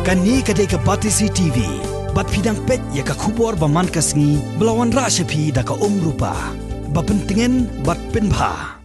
Kani kadai ke Patisi TV. Bat pidang pet ya ka kubor baman kasngi belawan rasyapi da ka rupa. Bapentingin bat penbha.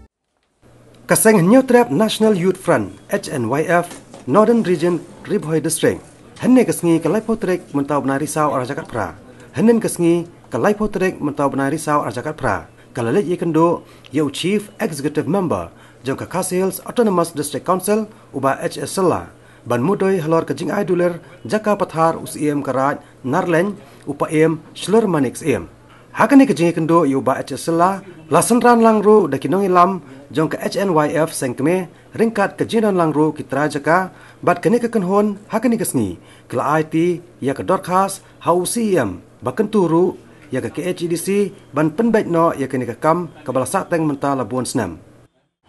Kaseng New Trap National Youth Front HNYF Northern Region Ribhoi District. Henne kasngi kalai potrek mentau benari sau arajakat pra. Hennen kasngi kalai potrek mentau benari sau arajakat pra. Kalalit ye kendo yau Chief Executive Member jong ka Kasils Autonomous District Council uba HS Sela. Ban mudoi halor kajing aiduler jaka pathar usiem karaj narlen upaem shlur manix em. Hakani kajing kendo yuba HS Sela lasan ran langru da kinong ilam jong ka HNYF sengkme ringkat kajinan langru kitra jaka bat kani kekenhon hakani kasni kla IT ya ka dorkas hausiem bakan turu ya ka KHDC ban penbait no ya kani kam kabala sateng menta labuan senam.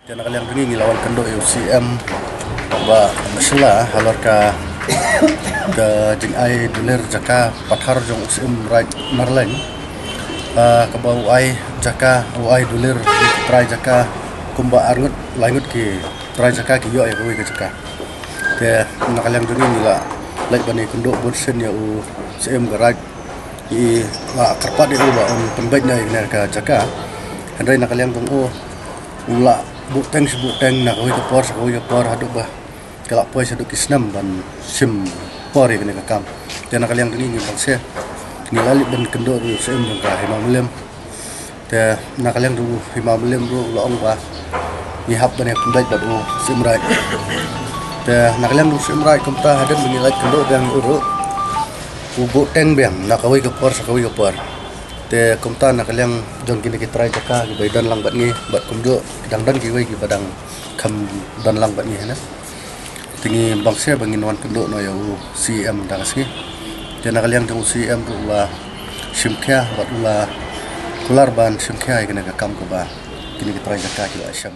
Jana kalian ini lawan kendo UCM ba masala halor ka jing ai duler jaka pathar jong UCM right narleng ka bau ai jaka ai duler try jaka kumba arngut langut ki try jaka ki yo ai ko ke jaka te nakalian ini la like bani kendo bonsen ya UCM garaj i la karpat di ba on pembetnya ina ka jaka handai nakalian tong ula buteng nak koi ke por haduk bah kelak poi saduk kisnam ban sim por ini ke kam dan kalian ini bangsa ni lali ban kendo ru sem ka hima mulem te nak kalian ru hima mulem ru long ba ni hab ban pendai ba ru sim rai te nak kalian ru sim rai komta hadan menilai kendo yang uru ubu teng bang nak koi ke por te komta nak kalian jong kini kita try jaka ki dan lang bat ni bat kumdo dang dan ki wei ki badang kam dan lang bat ni na tingi bangsa bangin wan kendo no ya CM dang ski jana kalian jong CM tu la simkya bat la kular ban simkya kini ka kam ko ba kini kita try jaka ki asyam.